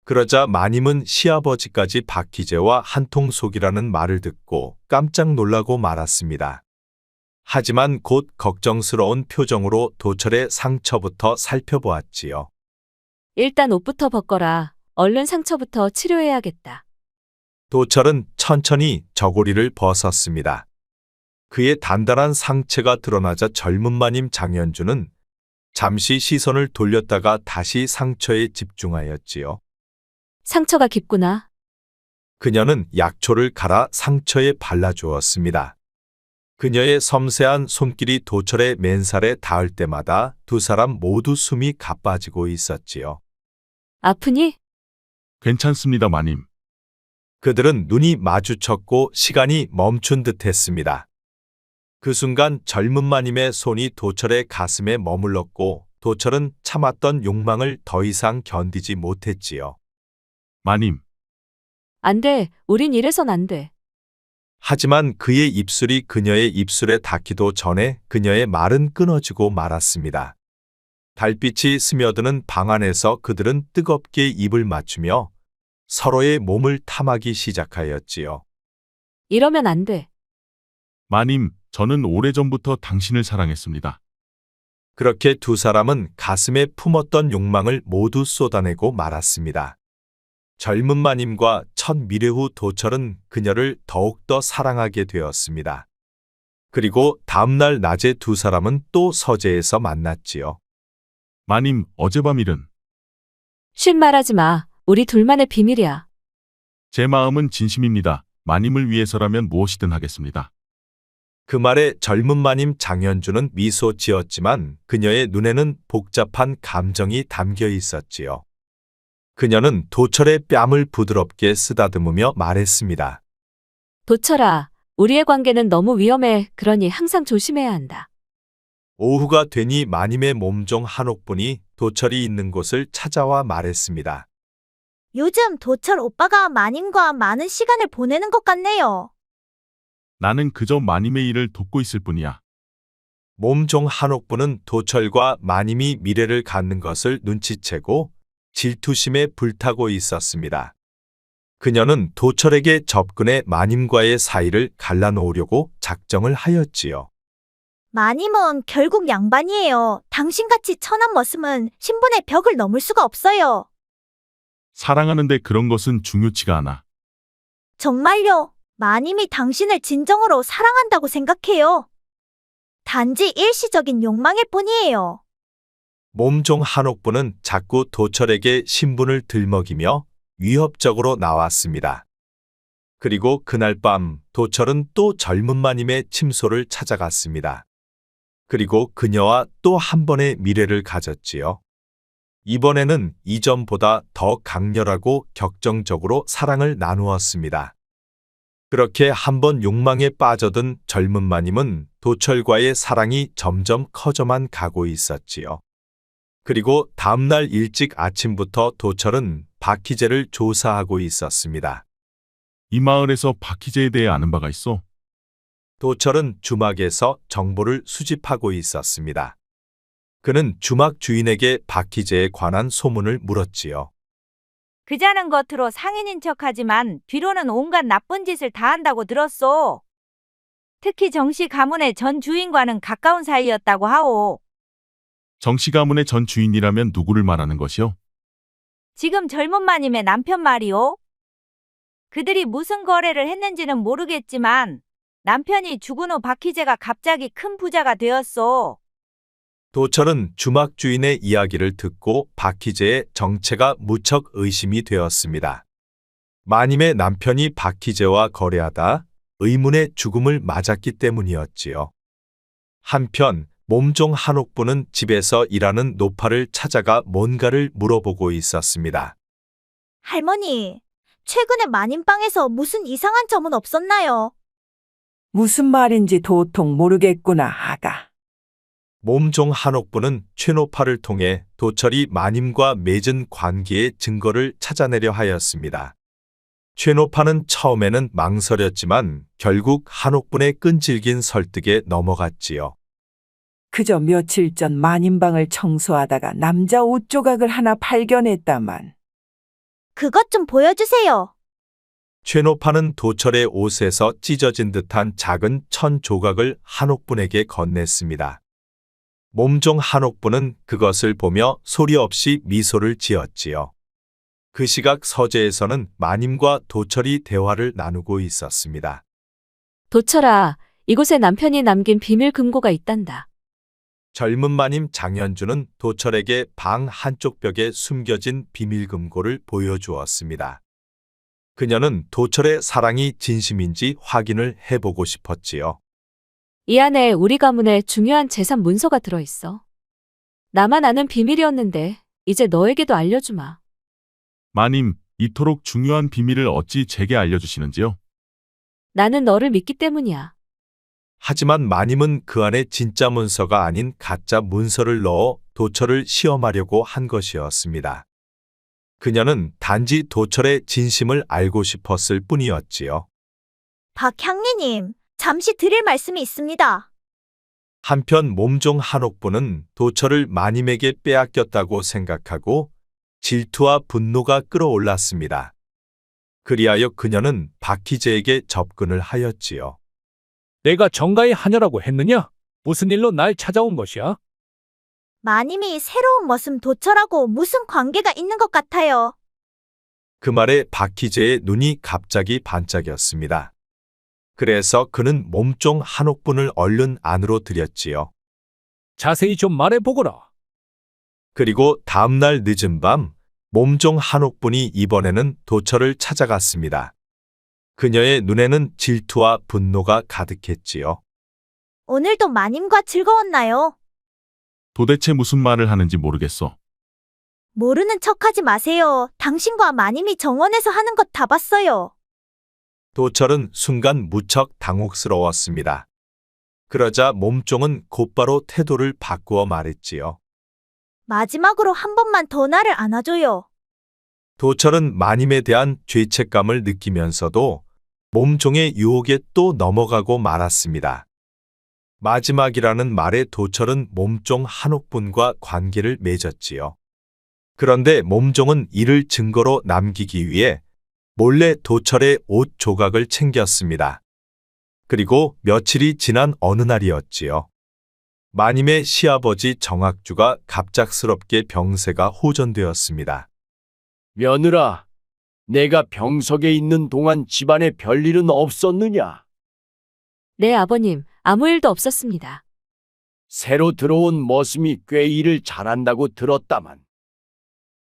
그러자 마님은 시아버지까지 박희재와 한통속이라는 말을 듣고 깜짝 놀라고 말았습니다. 하지만 곧 걱정스러운 표정으로 도철의 상처부터 살펴보았지요. 일단 옷부터 벗거라. 얼른 상처부터 치료해야겠다. 도철은 천천히 저고리를 벗었습니다. 그의 단단한 상체가 드러나자 젊은 마님 장현주는 잠시 시선을 돌렸다가 다시 상처에 집중하였지요. 상처가 깊구나. 그녀는 약초를 갈아 상처에 발라주었습니다. 그녀의 섬세한 손길이 도철의 맨살에 닿을 때마다 두 사람 모두 숨이 가빠지고 있었지요. 아프니? 괜찮습니다, 마님. 그들은 눈이 마주쳤고 시간이 멈춘 듯 했습니다. 그 순간 젊은 마님의 손이 도철의 가슴에 머물렀고 도철은 참았던 욕망을 더 이상 견디지 못했지요. 마님, 안 돼. 우린 이래선 안 돼. 하지만 그의 입술이 그녀의 입술에 닿기도 전에 그녀의 말은 끊어지고 말았습니다. 달빛이 스며드는 방 안에서 그들은 뜨겁게 입을 맞추며 서로의 몸을 탐하기 시작하였지요. 이러면 안 돼. 마님, 저는 오래전부터 당신을 사랑했습니다. 그렇게 두 사람은 가슴에 품었던 욕망을 모두 쏟아내고 말았습니다. 젊은 마님과 첫 미래 후 도철은 그녀를 더욱더 사랑하게 되었습니다. 그리고 다음날 낮에 두 사람은 또 서재에서 만났지요. 마님, 어젯밤 일은 쉰 말하지 마. 우리 둘만의 비밀이야. 제 마음은 진심입니다. 마님을 위해서라면 무엇이든 하겠습니다. 그 말에 젊은 마님 장현주는 미소 지었지만 그녀의 눈에는 복잡한 감정이 담겨 있었지요. 그녀는 도철의 뺨을 부드럽게 쓰다듬으며 말했습니다. 도철아, 우리의 관계는 너무 위험해. 그러니 항상 조심해야 한다. 오후가 되니 마님의 몸종 한옥분이 도철이 있는 곳을 찾아와 말했습니다. 요즘 도철 오빠가 마님과 많은 시간을 보내는 것 같네요. 나는 그저 마님의 일을 돕고 있을 뿐이야. 몸종 한옥분은 도철과 마님이 미래를 갖는 것을 눈치채고 질투심에 불타고 있었습니다. 그녀는 도철에게 접근해 마님과의 사이를 갈라놓으려고 작정을 하였지요. 마님은 결국 양반이에요. 당신같이 천한 머슴은 신분의 벽을 넘을 수가 없어요. 사랑하는데 그런 것은 중요치가 않아. 정말요. 마님이 당신을 진정으로 사랑한다고 생각해요. 단지 일시적인 욕망일 뿐이에요. 몸종 한옥부는 자꾸 도철에게 신분을 들먹이며 위협적으로 나왔습니다. 그리고 그날 밤 도철은 또 젊은 마님의 침소를 찾아갔습니다. 그리고 그녀와 또 한 번의 미래를 가졌지요. 이번에는 이전보다 더 강렬하고 격정적으로 사랑을 나누었습니다. 그렇게 한번 욕망에 빠져든 젊은 마님은 도철과의 사랑이 점점 커져만 가고 있었지요. 그리고 다음날 일찍 아침부터 도철은 박희재를 조사하고 있었습니다. 이 마을에서 박희재에 대해 아는 바가 있어? 도철은 주막에서 정보를 수집하고 있었습니다. 그는 주막 주인에게 박희재에 관한 소문을 물었지요. 그자는 겉으로 상인인 척하지만 뒤로는 온갖 나쁜 짓을 다 한다고 들었소. 특히 정씨 가문의 전 주인과는 가까운 사이였다고 하오. 정씨 가문의 전 주인이라면 누구를 말하는 것이요? 지금 젊은 마님의 남편 말이오. 그들이 무슨 거래를 했는지는 모르겠지만 남편이 죽은 후 박희재가 갑자기 큰 부자가 되었소. 도철은 주막 주인의 이야기를 듣고 박희재의 정체가 무척 의심이 되었습니다. 마님의 남편이 박희재와 거래하다 의문의 죽음을 맞았기 때문이었지요. 한편 몸종 한옥부는 집에서 일하는 노파를 찾아가 뭔가를 물어보고 있었습니다. 할머니, 최근에 마님방에서 무슨 이상한 점은 없었나요? 무슨 말인지 도통 모르겠구나, 아가. 몸종 한옥부는 최노파를 통해 도철이 마님과 맺은 관계의 증거를 찾아내려 하였습니다. 최노파는 처음에는 망설였지만 결국 한옥분의 끈질긴 설득에 넘어갔지요. 그저 며칠 전 마님방을 청소하다가 남자 옷 조각을 하나 발견했다만. 그것 좀 보여주세요. 최노파는 도철의 옷에서 찢어진 듯한 작은 천 조각을 한옥분에게 건넸습니다. 몸종 한옥분은 그것을 보며 소리 없이 미소를 지었지요. 그 시각 서재에서는 마님과 도철이 대화를 나누고 있었습니다. 도철아, 이곳에 남편이 남긴 비밀 금고가 있단다. 젊은 마님 장현주는 도철에게 방 한쪽 벽에 숨겨진 비밀 금고를 보여주었습니다. 그녀는 도철의 사랑이 진심인지 확인을 해보고 싶었지요. 이 안에 우리 가문의 중요한 재산 문서가 들어있어. 나만 아는 비밀이었는데 이제 너에게도 알려주마. 마님, 이토록 중요한 비밀을 어찌 제게 알려주시는지요? 나는 너를 믿기 때문이야. 하지만 마님은 그 안에 진짜 문서가 아닌 가짜 문서를 넣어 도철을 시험하려고 한 것이었습니다. 그녀는 단지 도철의 진심을 알고 싶었을 뿐이었지요. 박향리님, 잠시 드릴 말씀이 있습니다. 한편 몸종 한옥부는 도철을 마님에게 빼앗겼다고 생각하고 질투와 분노가 끌어올랐습니다. 그리하여 그녀는 박희재에게 접근을 하였지요. 내가 정가의 하녀라고 했느냐? 무슨 일로 날 찾아온 것이야? 마님이 새로운 머슴 도철하고 무슨 관계가 있는 것 같아요. 그 말에 박희재의 눈이 갑자기 반짝였습니다. 그래서 그는 몸종 한옥분을 얼른 안으로 들였지요. 자세히 좀 말해보거라. 그리고 다음날 늦은 밤 몸종 한옥분이 이번에는 도철을 찾아갔습니다. 그녀의 눈에는 질투와 분노가 가득했지요. 오늘도 마님과 즐거웠나요? 도대체 무슨 말을 하는지 모르겠어. 모르는 척하지 마세요. 당신과 마님이 정원에서 하는 것 다 봤어요. 도철은 순간 무척 당혹스러웠습니다. 그러자 몸종은 곧바로 태도를 바꾸어 말했지요. 마지막으로 한 번만 더 나를 안아줘요. 도철은 마님에 대한 죄책감을 느끼면서도 몸종의 유혹에 또 넘어가고 말았습니다. 마지막이라는 말에 도철은 몸종 한옥분과 관계를 맺었지요. 그런데 몸종은 이를 증거로 남기기 위해 몰래 도철의 옷 조각을 챙겼습니다. 그리고 며칠이 지난 어느 날이었지요. 마님의 시아버지 정학주가 갑작스럽게 병세가 호전되었습니다. 며느라, 내가 병석에 있는 동안 집안에 별일은 없었느냐? 네, 아버님. 아무 일도 없었습니다. 새로 들어온 머슴이 꽤 일을 잘한다고 들었다만.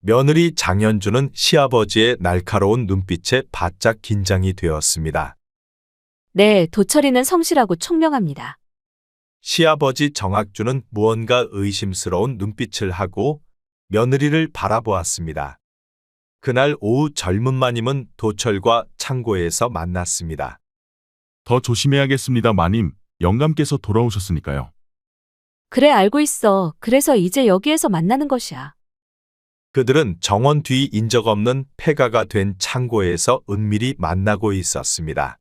며느리 장현주는 시아버지의 날카로운 눈빛에 바짝 긴장이 되었습니다. 네, 도철이는 성실하고 총명합니다. 시아버지 정학주는 무언가 의심스러운 눈빛을 하고 며느리를 바라보았습니다. 그날 오후 젊은 마님은 도철과 창고에서 만났습니다. 더 조심해야겠습니다, 마님. 영감께서 돌아오셨으니까요. 그래, 알고 있어. 그래서 이제 여기에서 만나는 것이야. 그들은 정원 뒤 인적 없는 폐가가 된 창고에서 은밀히 만나고 있었습니다.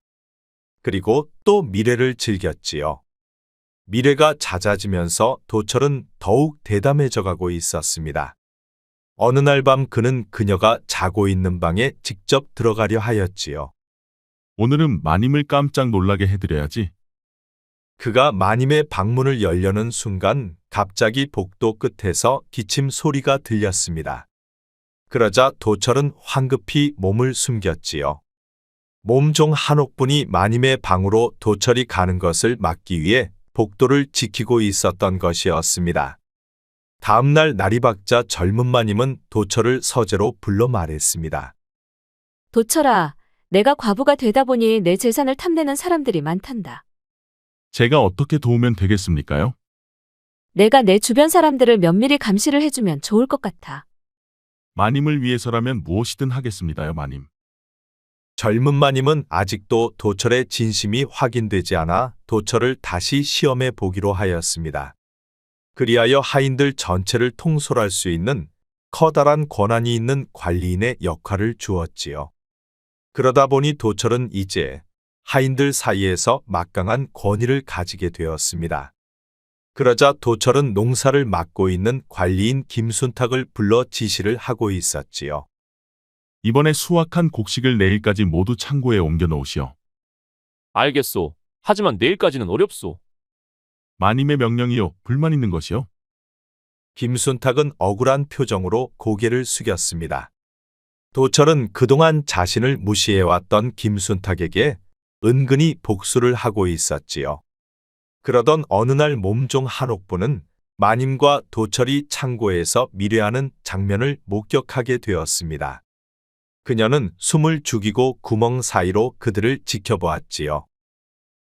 그리고 또 미래를 즐겼지요. 미래가 잦아지면서 도철은 더욱 대담해져 가고 있었습니다. 어느 날 밤 그는 그녀가 자고 있는 방에 직접 들어가려 하였지요. 오늘은 마님을 깜짝 놀라게 해드려야지. 그가 마님의 방문을 열려는 순간 갑자기 복도 끝에서 기침 소리가 들렸습니다. 그러자 도철은 황급히 몸을 숨겼지요. 몸종 한옥분이 마님의 방으로 도철이 가는 것을 막기 위해 복도를 지키고 있었던 것이었습니다. 다음날 날이 밝자 젊은 마님은 도철을 서재로 불러 말했습니다. 도철아, 내가 과부가 되다 보니 내 재산을 탐내는 사람들이 많단다. 제가 어떻게 도우면 되겠습니까요? 내가 내 주변 사람들을 면밀히 감시를 해주면 좋을 것 같아. 마님을 위해서라면 무엇이든 하겠습니다요, 마님. 젊은 마님은 아직도 도철의 진심이 확인되지 않아 도철을 다시 시험해 보기로 하였습니다. 그리하여 하인들 전체를 통솔할 수 있는 커다란 권한이 있는 관리인의 역할을 주었지요. 그러다 보니 도철은 이제 하인들 사이에서 막강한 권위를 가지게 되었습니다. 그러자 도철은 농사를 맡고 있는 관리인 김순탁을 불러 지시를 하고 있었지요. 이번에 수확한 곡식을 내일까지 모두 창고에 옮겨 놓으시오. 알겠소. 하지만 내일까지는 어렵소. 마님의 명령이요. 불만 있는 것이요. 김순탁은 억울한 표정으로 고개를 숙였습니다. 도철은 그동안 자신을 무시해왔던 김순탁에게 은근히 복수를 하고 있었지요. 그러던 어느 날 몸종 한옥부는 마님과 도철이 창고에서 미래하는 장면을 목격하게 되었습니다. 그녀는 숨을 죽이고 구멍 사이로 그들을 지켜보았지요.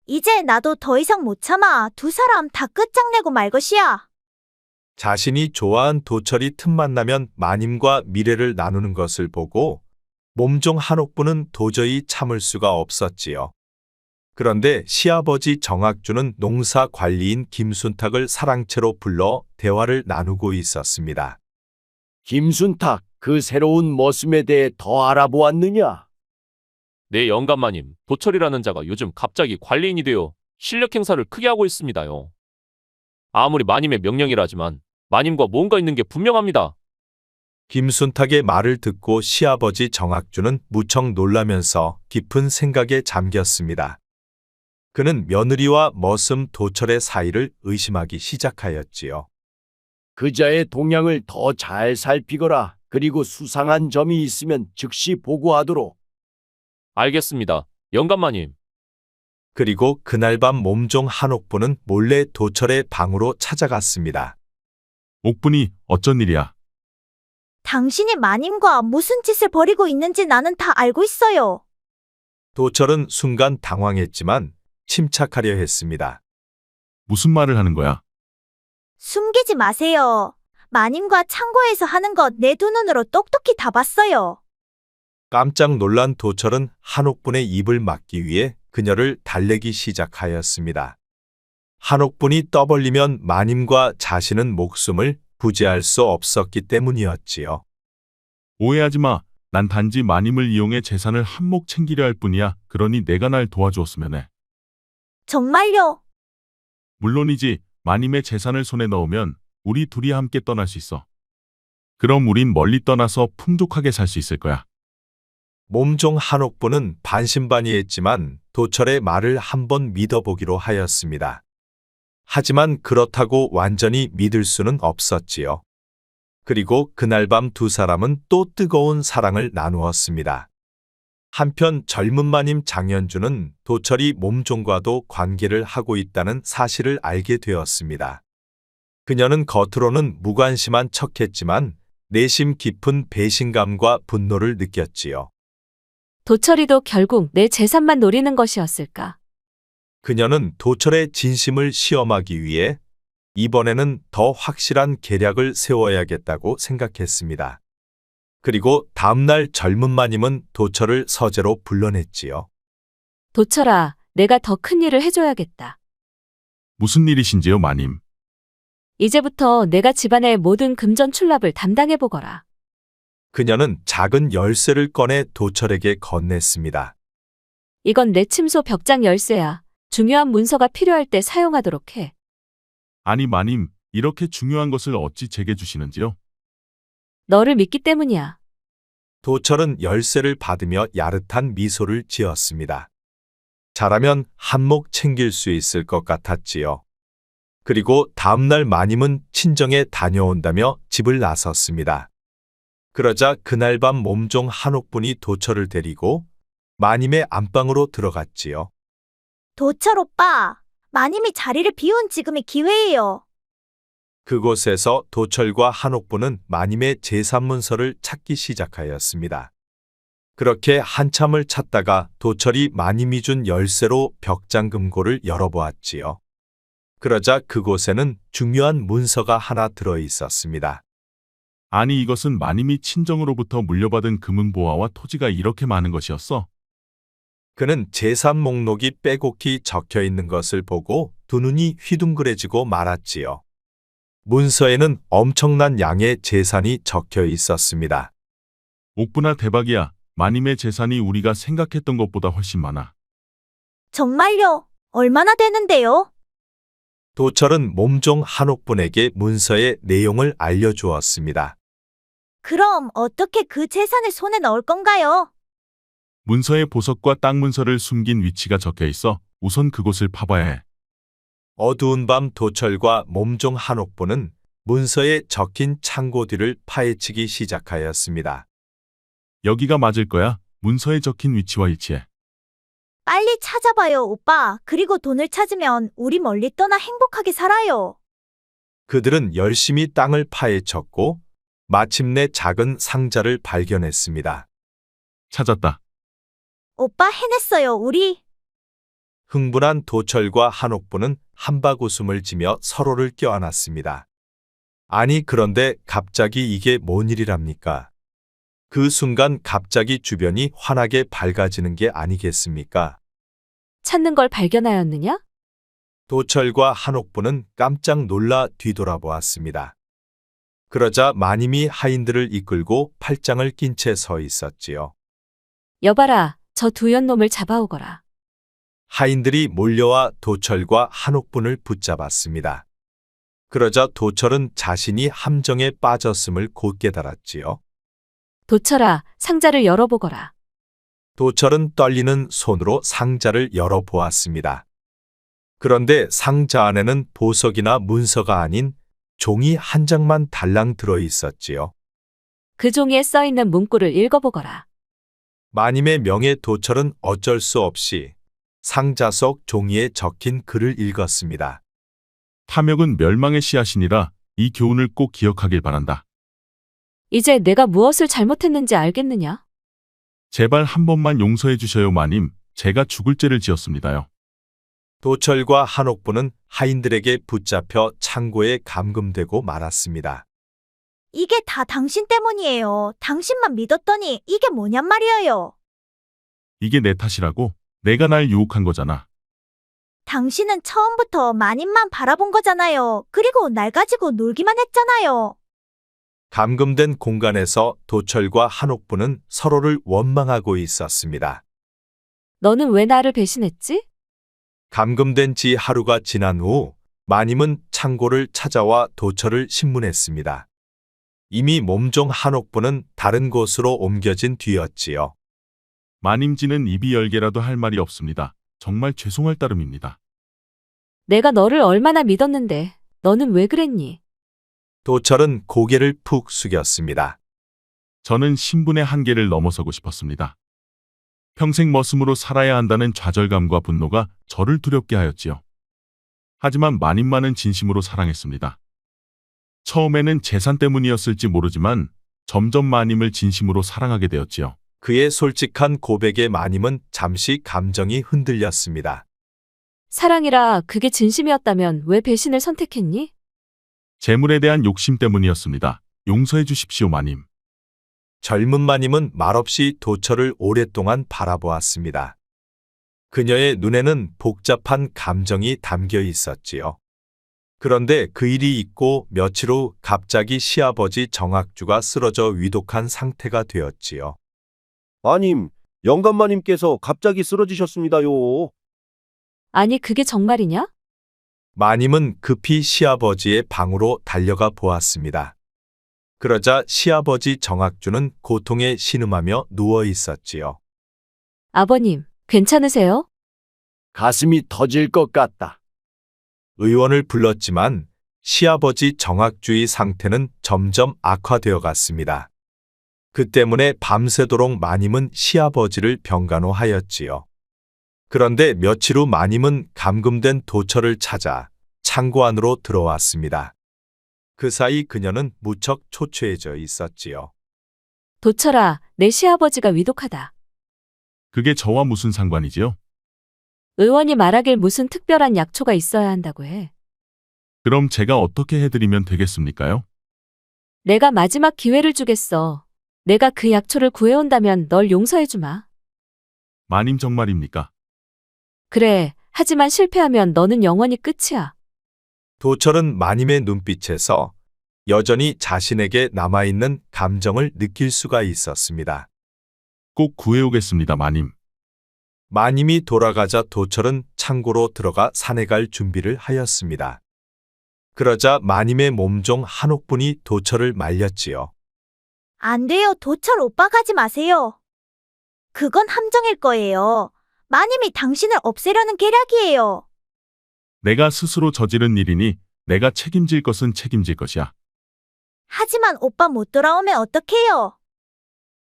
이제 나도 더 이상 못 참아. 두 사람 다 끝장내고 말 것이야. 자신이 좋아한 도철이 틈만 나면 마님과 미래를 나누는 것을 보고 몸종 한옥부는 도저히 참을 수가 없었지요. 그런데 시아버지 정학주는 농사 관리인 김순탁을 사랑채로 불러 대화를 나누고 있었습니다. 김순탁, 그 새로운 머슴에 대해 더 알아보았느냐? 네, 영감마님. 도철이라는 자가 요즘 갑자기 관리인이 되어 실력 행사를 크게 하고 있습니다요. 아무리 마님의 명령이라지만 마님과 뭔가 있는 게 분명합니다. 김순탁의 말을 듣고 시아버지 정학주는 무척 놀라면서 깊은 생각에 잠겼습니다. 그는 며느리와 머슴 도철의 사이를 의심하기 시작하였지요. 그자의 동향을 더 잘 살피거라. 그리고 수상한 점이 있으면 즉시 보고하도록. 알겠습니다. 영감마님. 그리고 그날 밤 몸종 한옥부는 몰래 도철의 방으로 찾아갔습니다. 옥분이 어쩐 일이야? 당신이 마님과 무슨 짓을 벌이고 있는지 나는 다 알고 있어요. 도철은 순간 당황했지만 침착하려 했습니다. 무슨 말을 하는 거야? 숨기지 마세요. 마님과 창고에서 하는 것 내 두 눈으로 똑똑히 다 봤어요. 깜짝 놀란 도철은 한옥분의 입을 막기 위해 그녀를 달래기 시작하였습니다. 한옥분이 떠벌리면 마님과 자신은 목숨을 부지할 수 없었기 때문이었지요. 오해하지 마. 난 단지 마님을 이용해 재산을 한몫 챙기려 할 뿐이야. 그러니 내가 날 도와주었으면 해. 정말요? 물론이지. 마님의 재산을 손에 넣으면 우리 둘이 함께 떠날 수 있어. 그럼 우린 멀리 떠나서 풍족하게 살 수 있을 거야. 몸종 한옥부는 반신반의했지만 도철의 말을 한번 믿어보기로 하였습니다. 하지만 그렇다고 완전히 믿을 수는 없었지요. 그리고 그날 밤 두 사람은 또 뜨거운 사랑을 나누었습니다. 한편 젊은 마님 장현주는 도철이 몸종과도 관계를 하고 있다는 사실을 알게 되었습니다. 그녀는 겉으로는 무관심한 척했지만 내심 깊은 배신감과 분노를 느꼈지요. 도철이도 결국 내 재산만 노리는 것이었을까? 그녀는 도철의 진심을 시험하기 위해 이번에는 더 확실한 계략을 세워야겠다고 생각했습니다. 그리고 다음날 젊은 마님은 도철을 서재로 불러냈지요. 도철아, 내가 더 큰 일을 해줘야겠다. 무슨 일이신지요, 마님? 이제부터 내가 집안의 모든 금전 출납을 담당해보거라. 그녀는 작은 열쇠를 꺼내 도철에게 건넸습니다. 이건 내 침소 벽장 열쇠야. 중요한 문서가 필요할 때 사용하도록 해. 아니, 마님, 이렇게 중요한 것을 어찌 제게 주시는지요? 너를 믿기 때문이야. 도철은 열쇠를 받으며 야릇한 미소를 지었습니다. 잘하면 한몫 챙길 수 있을 것 같았지요. 그리고 다음날 마님은 친정에 다녀온다며 집을 나섰습니다. 그러자 그날 밤 몸종 한옥분이 도철을 데리고 마님의 안방으로 들어갔지요. 도철 오빠, 마님이 자리를 비운 지금이 기회예요. 그곳에서 도철과 한옥부는 마님의 재산문서를 찾기 시작하였습니다. 그렇게 한참을 찾다가 도철이 마님이 준 열쇠로 벽장 금고를 열어보았지요. 그러자 그곳에는 중요한 문서가 하나 들어 있었습니다. 아니, 이것은 마님이 친정으로부터 물려받은 금은보화와 토지가 이렇게 많은 것이었어? 그는 재산 목록이 빼곡히 적혀 있는 것을 보고 두 눈이 휘둥그레지고 말았지요. 문서에는 엄청난 양의 재산이 적혀 있었습니다. 옥부나 대박이야. 마님의 재산이 우리가 생각했던 것보다 훨씬 많아. 정말요? 얼마나 되는데요? 도철은 몸종 한옥분에게 문서의 내용을 알려주었습니다. 그럼 어떻게 그 재산을 손에 넣을 건가요? 문서에 보석과 땅 문서를 숨긴 위치가 적혀 있어 우선 그곳을 파봐야 해. 어두운 밤 도철과 몸종 한옥부는 문서에 적힌 창고 뒤를 파헤치기 시작하였습니다. 여기가 맞을 거야. 문서에 적힌 위치와 일치해. 빨리 찾아봐요, 오빠. 그리고 돈을 찾으면 우리 멀리 떠나 행복하게 살아요. 그들은 열심히 땅을 파헤쳤고 마침내 작은 상자를 발견했습니다. 찾았다. 오빠 해냈어요, 우리. 흥분한 도철과 한옥부는 한바구음을 지며 서로를 껴안았습니다. 아니 그런데 갑자기 이게 뭔 일이랍니까? 그 순간 갑자기 주변이 환하게 밝아지는 게 아니겠습니까? 찾는 걸 발견하였느냐? 도철과 한옥부는 깜짝 놀라 뒤돌아보았습니다. 그러자 마님이 하인들을 이끌고 팔짱을 낀 채 서 있었지요. 여봐라, 저 두 연놈을 잡아오거라. 하인들이 몰려와 도철과 한옥분을 붙잡았습니다. 그러자 도철은 자신이 함정에 빠졌음을 곧 깨달았지요. 도철아, 상자를 열어보거라. 도철은 떨리는 손으로 상자를 열어보았습니다. 그런데 상자 안에는 보석이나 문서가 아닌 종이 한 장만 달랑 들어 있었지요. 그 종이에 써있는 문구를 읽어보거라. 마님의 명예 도철은 어쩔 수 없이 상자 속 종이에 적힌 글을 읽었습니다. 탐욕은 멸망의 씨앗이니라. 이 교훈을 꼭 기억하길 바란다. 이제 내가 무엇을 잘못했는지 알겠느냐? 제발 한 번만 용서해 주셔요, 마님. 제가 죽을 죄를 지었습니다요. 도철과 한옥부는 하인들에게 붙잡혀 창고에 감금되고 말았습니다. 이게 다 당신 때문이에요. 당신만 믿었더니 이게 뭐냔 말이에요. 이게 내 탓이라고? 내가 날 유혹한 거잖아. 당신은 처음부터 마님만 바라본 거잖아요. 그리고 날 가지고 놀기만 했잖아요. 감금된 공간에서 도철과 한옥부는 서로를 원망하고 있었습니다. 너는 왜 나를 배신했지? 감금된 지 하루가 지난 후 마님은 창고를 찾아와 도철을 신문했습니다. 이미 몸종 한옥부는 다른 곳으로 옮겨진 뒤였지요. 마님지는 입이 열개라도 할 말이 없습니다. 정말 죄송할 따름입니다. 내가 너를 얼마나 믿었는데 너는 왜 그랬니? 도철은 고개를 푹 숙였습니다. 저는 신분의 한계를 넘어서고 싶었습니다. 평생 머슴으로 살아야 한다는 좌절감과 분노가 저를 두렵게 하였지요. 하지만 마님만은 진심으로 사랑했습니다. 처음에는 재산 때문이었을지 모르지만 점점 마님을 진심으로 사랑하게 되었지요. 그의 솔직한 고백에 마님은 잠시 감정이 흔들렸습니다. 사랑이라 그게 진심이었다면 왜 배신을 선택했니? 재물에 대한 욕심 때문이었습니다. 용서해 주십시오, 마님. 젊은 마님은 말없이 도철을 오랫동안 바라보았습니다. 그녀의 눈에는 복잡한 감정이 담겨 있었지요. 그런데 그 일이 있고 며칠 후 갑자기 시아버지 정학주가 쓰러져 위독한 상태가 되었지요. 마님, 영감마님께서 갑자기 쓰러지셨습니다요. 아니, 그게 정말이냐? 마님은 급히 시아버지의 방으로 달려가 보았습니다. 그러자 시아버지 정학주는 고통에 신음하며 누워 있었지요. 아버님, 괜찮으세요? 가슴이 터질 것 같다. 의원을 불렀지만 시아버지 정학주의 상태는 점점 악화되어 갔습니다. 그 때문에 밤새도록 마님은 시아버지를 병간호하였지요. 그런데 며칠 후 마님은 감금된 도철을 찾아 창고 안으로 들어왔습니다. 그 사이 그녀는 무척 초췌해져 있었지요. 도철아, 내 시아버지가 위독하다. 그게 저와 무슨 상관이지요? 의원이 말하길 무슨 특별한 약초가 있어야 한다고 해. 그럼 제가 어떻게 해드리면 되겠습니까요? 내가 마지막 기회를 주겠어. 내가 그 약초를 구해온다면 널 용서해주마. 마님 정말입니까? 그래, 하지만 실패하면 너는 영원히 끝이야. 도철은 마님의 눈빛에서 여전히 자신에게 남아있는 감정을 느낄 수가 있었습니다. 꼭 구해오겠습니다, 마님. 마님이 돌아가자 도철은 창고로 들어가 산에 갈 준비를 하였습니다. 그러자 마님의 몸종 한옥분이 도철을 말렸지요. 안 돼요. 도철 오빠 가지 마세요. 그건 함정일 거예요. 마님이 당신을 없애려는 계략이에요. 내가 스스로 저지른 일이니 내가 책임질 것은 책임질 것이야. 하지만 오빠 못 돌아오면 어떡해요?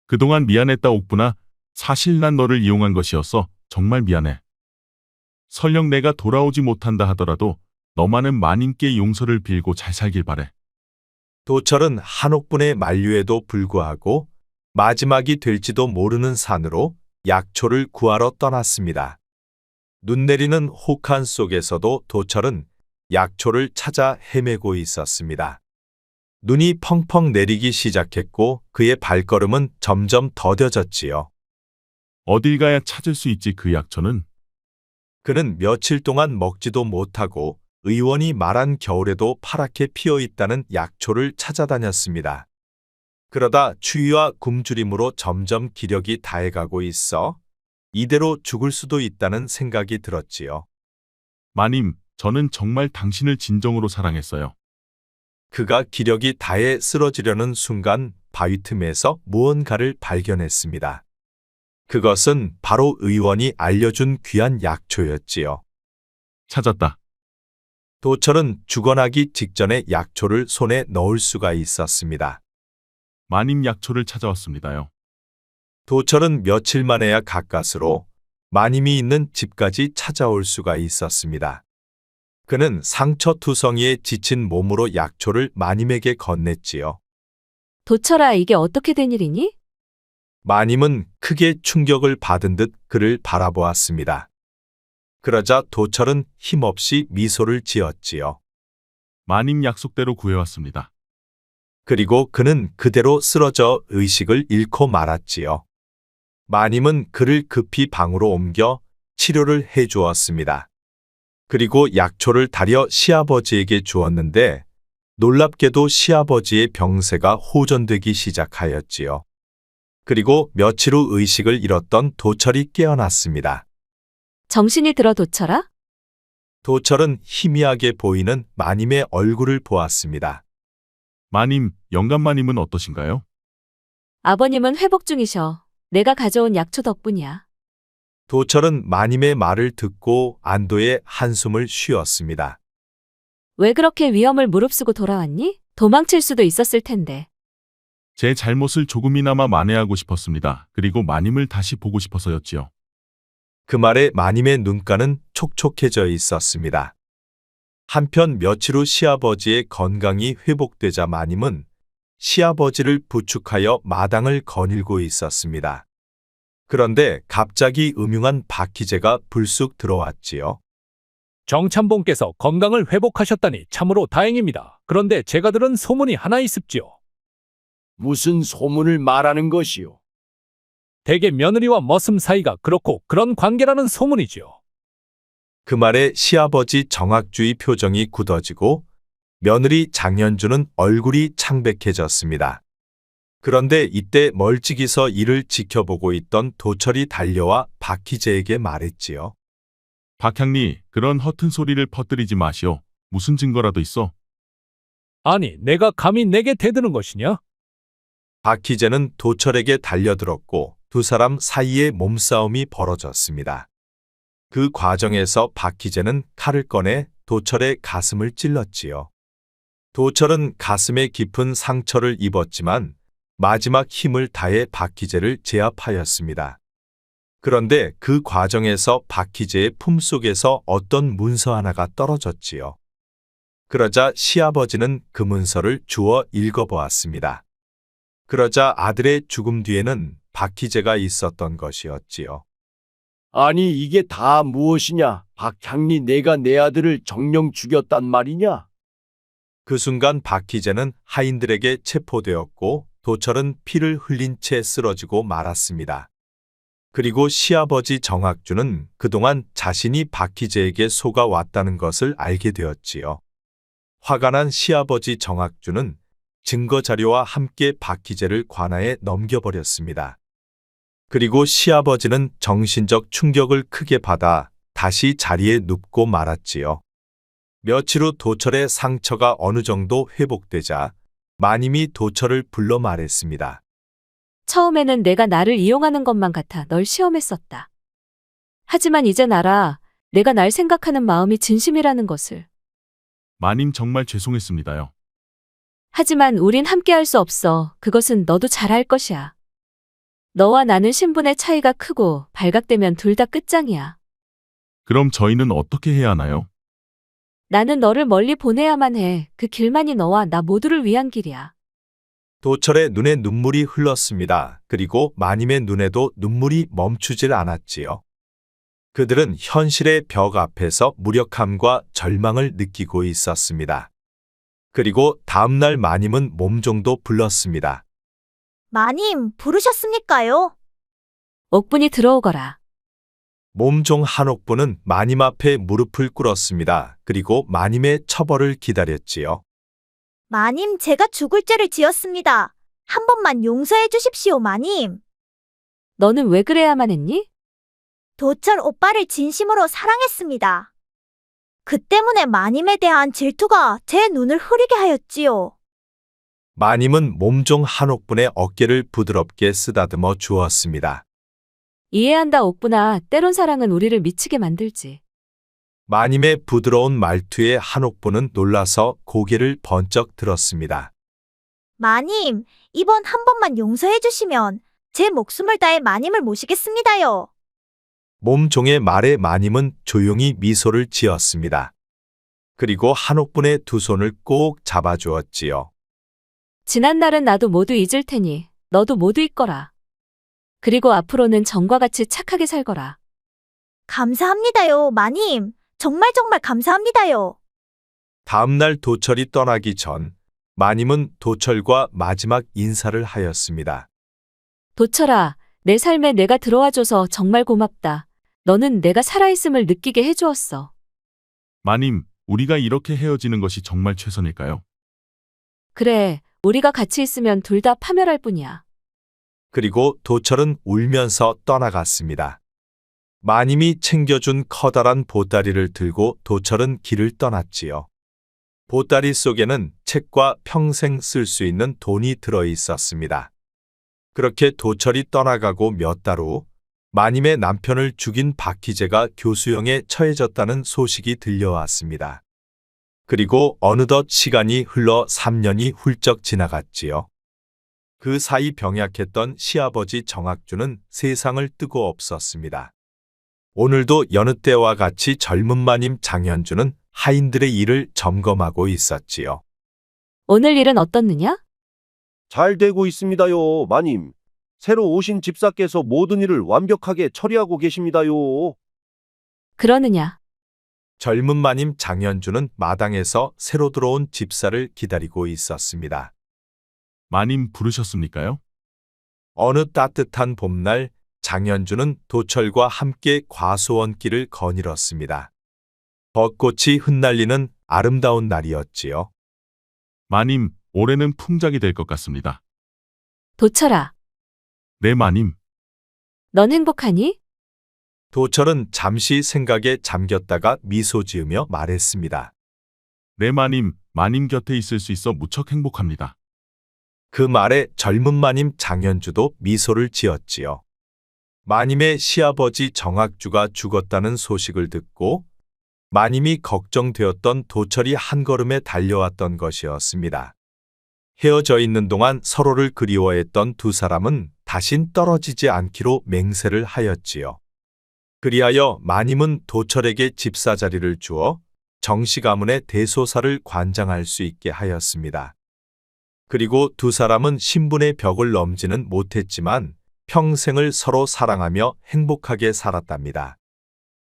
그동안 미안했다, 옥분아. 사실 난 너를 이용한 것이었어. 정말 미안해. 설령 내가 돌아오지 못한다 하더라도 너만은 마님께 용서를 빌고 잘 살길 바래. 도철은 한옥분의 만류에도 불구하고 마지막이 될지도 모르는 산으로 약초를 구하러 떠났습니다. 눈 내리는 혹한 속에서도 도철은 약초를 찾아 헤매고 있었습니다. 눈이 펑펑 내리기 시작했고 그의 발걸음은 점점 더뎌졌지요. 어딜 가야 찾을 수 있지 그 약초는? 그는 며칠 동안 먹지도 못하고 의원이 말한 겨울에도 파랗게 피어 있다는 약초를 찾아다녔습니다. 그러다 추위와 굶주림으로 점점 기력이 다해가고 있어 이대로 죽을 수도 있다는 생각이 들었지요. 마님, 저는 정말 당신을 진정으로 사랑했어요. 그가 기력이 다해 쓰러지려는 순간 바위 틈에서 무언가를 발견했습니다. 그것은 바로 의원이 알려준 귀한 약초였지요. 찾았다. 도철은 죽어나기 직전에 약초를 손에 넣을 수가 있었습니다. 마님 약초를 찾아왔습니다요. 도철은 며칠 만에야 가까스로 마님이 있는 집까지 찾아올 수가 있었습니다. 그는 상처투성이에 지친 몸으로 약초를 마님에게 건넸지요. 도철아, 이게 어떻게 된 일이니? 마님은 크게 충격을 받은 듯 그를 바라보았습니다. 그러자 도철은 힘없이 미소를 지었지요. 마님 약속대로 구해왔습니다. 그리고 그는 그대로 쓰러져 의식을 잃고 말았지요. 마님은 그를 급히 방으로 옮겨 치료를 해 주었습니다. 그리고 약초를 다려 시아버지에게 주었는데 놀랍게도 시아버지의 병세가 호전되기 시작하였지요. 그리고 며칠 후 의식을 잃었던 도철이 깨어났습니다. 정신이 들어, 도철아? 도철은 희미하게 보이는 마님의 얼굴을 보았습니다. 마님, 영감마님은 어떠신가요? 아버님은 회복 중이셔. 내가 가져온 약초 덕분이야. 도철은 마님의 말을 듣고 안도의 한숨을 쉬었습니다. 왜 그렇게 위험을 무릅쓰고 돌아왔니? 도망칠 수도 있었을 텐데. 제 잘못을 조금이나마 만회하고 싶었습니다. 그리고 마님을 다시 보고 싶어서였지요. 그 말에 마님의 눈가는 촉촉해져 있었습니다. 한편 며칠 후 시아버지의 건강이 회복되자 마님은 시아버지를 부축하여 마당을 거닐고 있었습니다. 그런데 갑자기 음흉한 박희재가 불쑥 들어왔지요. 정참봉께서 건강을 회복하셨다니 참으로 다행입니다. 그런데 제가 들은 소문이 하나 있습지요. 무슨 소문을 말하는 것이오? 대개 며느리와 머슴 사이가 그렇고 그런 관계라는 소문이지요. 그 말에 시아버지 정학주의 표정이 굳어지고 며느리 장현주는 얼굴이 창백해졌습니다. 그런데 이때 멀찍이서 이를 지켜보고 있던 도철이 달려와 박희재에게 말했지요. 박향리, 그런 허튼 소리를 퍼뜨리지 마시오. 무슨 증거라도 있어? 아니, 내가 감히 내게 대드는 것이냐? 박희재는 도철에게 달려들었고 두 사람 사이에 몸싸움이 벌어졌습니다. 그 과정에서 박희재는 칼을 꺼내 도철의 가슴을 찔렀지요. 도철은 가슴에 깊은 상처를 입었지만 마지막 힘을 다해 박희재를 제압하였습니다. 그런데 그 과정에서 박희재의 품속에서 어떤 문서 하나가 떨어졌지요. 그러자 시아버지는 그 문서를 주워 읽어보았습니다. 그러자 아들의 죽음 뒤에는 박희재가 있었던 것이었지요. 아니 이게 다 무엇이냐? 박향리 내가 내 아들을 정령 죽였단 말이냐? 그 순간 박희재는 하인들에게 체포되었고 도철은 피를 흘린 채 쓰러지고 말았습니다. 그리고 시아버지 정학주는 그동안 자신이 박희재에게 속아왔다는 것을 알게 되었지요. 화가 난 시아버지 정학주는 증거 자료와 함께 박희재를 관아에 넘겨버렸습니다. 그리고 시아버지는 정신적 충격을 크게 받아 다시 자리에 눕고 말았지요. 며칠 후 도철의 상처가 어느 정도 회복되자 마님이 도철을 불러 말했습니다. 처음에는 내가 나를 이용하는 것만 같아 널 시험했었다. 하지만 이젠 알아. 내가 날 생각하는 마음이 진심이라는 것을. 마님 정말 죄송했습니다요. 하지만 우린 함께할 수 없어. 그것은 너도 잘 알 것이야. 너와 나는 신분의 차이가 크고 발각되면 둘 다 끝장이야. 그럼 저희는 어떻게 해야 하나요? 나는 너를 멀리 보내야만 해. 그 길만이 너와 나 모두를 위한 길이야. 도철의 눈에 눈물이 흘렀습니다. 그리고 마님의 눈에도 눈물이 멈추질 않았지요. 그들은 현실의 벽 앞에서 무력함과 절망을 느끼고 있었습니다. 그리고 다음날 마님은 몸종도 불렀습니다. 마님, 부르셨습니까요? 옥분이 들어오거라. 몸종 한옥부는 마님 앞에 무릎을 꿇었습니다. 그리고 마님의 처벌을 기다렸지요. 마님, 제가 죽을 죄를 지었습니다. 한 번만 용서해 주십시오, 마님. 너는 왜 그래야만 했니? 도철 오빠를 진심으로 사랑했습니다. 그 때문에 마님에 대한 질투가 제 눈을 흐리게 하였지요. 마님은 몸종 한옥분의 어깨를 부드럽게 쓰다듬어 주었습니다. 이해한다, 옥분아. 때론 사랑은 우리를 미치게 만들지. 마님의 부드러운 말투에 한옥부는 놀라서 고개를 번쩍 들었습니다. 마님, 이번 한 번만 용서해 주시면 제 목숨을 다해 마님을 모시겠습니다요. 몸종의 말에 마님은 조용히 미소를 지었습니다. 그리고 한옥분의 두 손을 꼭 잡아주었지요. 지난 날은 나도 모두 잊을 테니 너도 모두 잊거라. 그리고 앞으로는 전과 같이 착하게 살거라. 감사합니다요, 마님. 정말 감사합니다요. 다음날 도철이 떠나기 전 마님은 도철과 마지막 인사를 하였습니다. 도철아, 내 삶에 내가 들어와줘서 정말 고맙다. 너는 내가 살아있음을 느끼게 해주었어. 마님, 우리가 이렇게 헤어지는 것이 정말 최선일까요? 그래, 우리가 같이 있으면 둘 다 파멸할 뿐이야. 그리고 도철은 울면서 떠나갔습니다. 마님이 챙겨준 커다란 보따리를 들고 도철은 길을 떠났지요. 보따리 속에는 책과 평생 쓸 수 있는 돈이 들어 있었습니다. 그렇게 도철이 떠나가고 몇 달 후 마님의 남편을 죽인 박희재가 교수형에 처해졌다는 소식이 들려왔습니다. 그리고 어느덧 시간이 흘러 3년이 훌쩍 지나갔지요. 그 사이 병약했던 시아버지 정학주는 세상을 뜨고 없었습니다. 오늘도 여느 때와 같이 젊은 마님 장현주는 하인들의 일을 점검하고 있었지요. 오늘 일은 어떻느냐? 잘 되고 있습니다요, 마님. 새로 오신 집사께서 모든 일을 완벽하게 처리하고 계십니다요. 그러느냐? 젊은 마님 장현주는 마당에서 새로 들어온 집사를 기다리고 있었습니다. 마님 부르셨습니까요? 어느 따뜻한 봄날 장현주는 도철과 함께 과수원길을 거닐었습니다. 벚꽃이 흩날리는 아름다운 날이었지요. 마님, 올해는 풍작이 될 것 같습니다. 도철아, 네, 마님. 넌 행복하니? 도철은 잠시 생각에 잠겼다가 미소 지으며 말했습니다. 네, 마님. 마님 곁에 있을 수 있어 무척 행복합니다. 그 말에 젊은 마님 장현주도 미소를 지었지요. 마님의 시아버지 정학주가 죽었다는 소식을 듣고 마님이 걱정되었던 도철이 한 걸음에 달려왔던 것이었습니다. 헤어져 있는 동안 서로를 그리워했던 두 사람은 다신 떨어지지 않기로 맹세를 하였지요. 그리하여 마님은 도철에게 집사 자리를 주어 정씨 가문의 대소사를 관장할 수 있게 하였습니다. 그리고 두 사람은 신분의 벽을 넘지는 못했지만 평생을 서로 사랑하며 행복하게 살았답니다.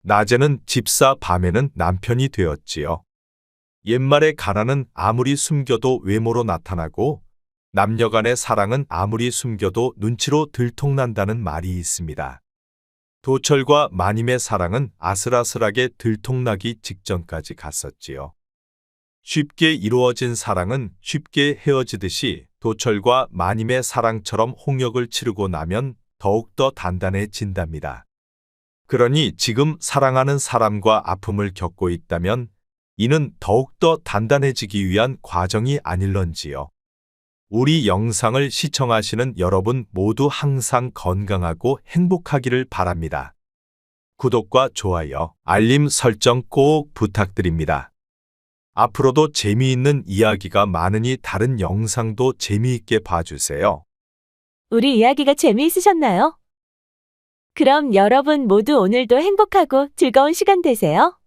낮에는 집사, 밤에는 남편이 되었지요. 옛말에 가난은 아무리 숨겨도 외모로 나타나고 남녀간의 사랑은 아무리 숨겨도 눈치로 들통난다는 말이 있습니다. 도철과 마님의 사랑은 아슬아슬하게 들통나기 직전까지 갔었지요. 쉽게 이루어진 사랑은 쉽게 헤어지듯이 도철과 마님의 사랑처럼 홍역을 치르고 나면 더욱더 단단해진답니다. 그러니 지금 사랑하는 사람과 아픔을 겪고 있다면 이는 더욱더 단단해지기 위한 과정이 아닐런지요. 우리 영상을 시청하시는 여러분 모두 항상 건강하고 행복하기를 바랍니다. 구독과 좋아요, 알림 설정 꼭 부탁드립니다. 앞으로도 재미있는 이야기가 많으니 다른 영상도 재미있게 봐주세요. 우리 이야기가 재미있으셨나요? 그럼 여러분 모두 오늘도 행복하고 즐거운 시간 되세요.